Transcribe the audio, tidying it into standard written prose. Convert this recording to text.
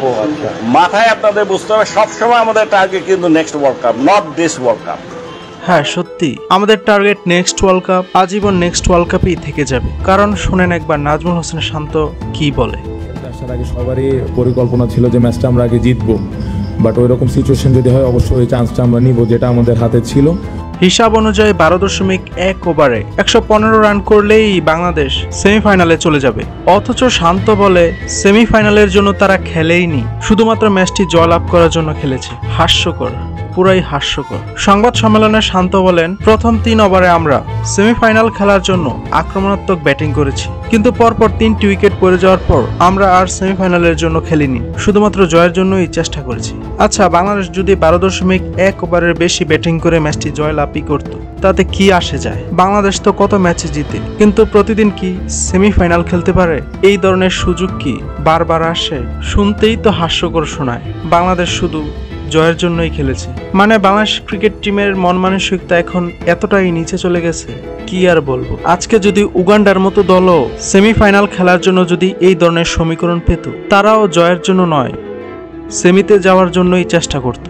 ও আচ্ছা, মাথায় আপনাদের বুঝতে হবে সবসময় আমাদের টার্গেট কিন্তু next world cup, not this world cup. হ্যাঁ সত্যি, আমাদের টার্গেট নেক্সট ওয়ার্ল্ড কাপ, আজীবন নেক্সট ওয়ার্ল্ড কাপই থেকে যাবে। কারণ শুনেন একবার নাজমুল হোসেন শান্ত কি বলে। আসার আগে সবারই পরিকল্পনা ছিল যে ম্যাচটা আমরা আগে জিতবো, বাট ওই রকম সিচুয়েশন যদি হয় অবশ্যই ওই চান্সটা আমরা নিব যেটা আমাদের হাতে ছিল। হিসাব অনুযায়ী 12.1 ওভারে 115 রান করলেই বাংলাদেশ সেমিফাইনালে চলে যাবে। অথচ শান্ত বলে সেমিফাইনালের জন্য তারা খেলেইনি, শুধুমাত্র ম্যাচটি জয়লাভ করার জন্য খেলেছে। হাস্যকর, পুরাই হাস্যকর। সংবাদ সম্মেলনে শান্ত বলেন, প্রথম 3 ওভারে আমরা সেমিফাইনাল খেলার জন্য আক্রমণাত্মক ব্যাটিং করেছি, কিন্তু পরপর 3টি উইকেট পড়ে যাওয়ার পর আমরা আর সেমিফাইনালের জন্য খেলিনি, শুধুমাত্র জয়ের জন্যই চেষ্টা করেছি। আচ্ছা, বাংলাদেশ যদি 12.1 ওভারের বেশি ব্যাটিং করে ম্যাচটি জয়লাভই করত, তাতে কি আসে যায়? বাংলাদেশ তো কত ম্যাচে জিতে, কিন্তু প্রতিদিন কি সেমিফাইনাল খেলতে পারে? এই ধরনের সুযোগ কি বারবার আসে? শুনতেই তো হাস্যকর শোনায়। বাংলাদেশ শুধু জয়ের জন্যই খেলেছে, মানে বাংলাদেশ ক্রিকেট টিমের মন মানসিকতা এখন এতটাই নিচে চলে গেছে, কি আর বলবো। আজকে যদি উগান্ডার মতো দলও সেমিফাইনাল খেলার জন্য যদি এই ধরনের সমীকরণ পেত, তারাও জয়ের জন্য নয়, সেমিতে যাওয়ার জন্যই চেষ্টা করত।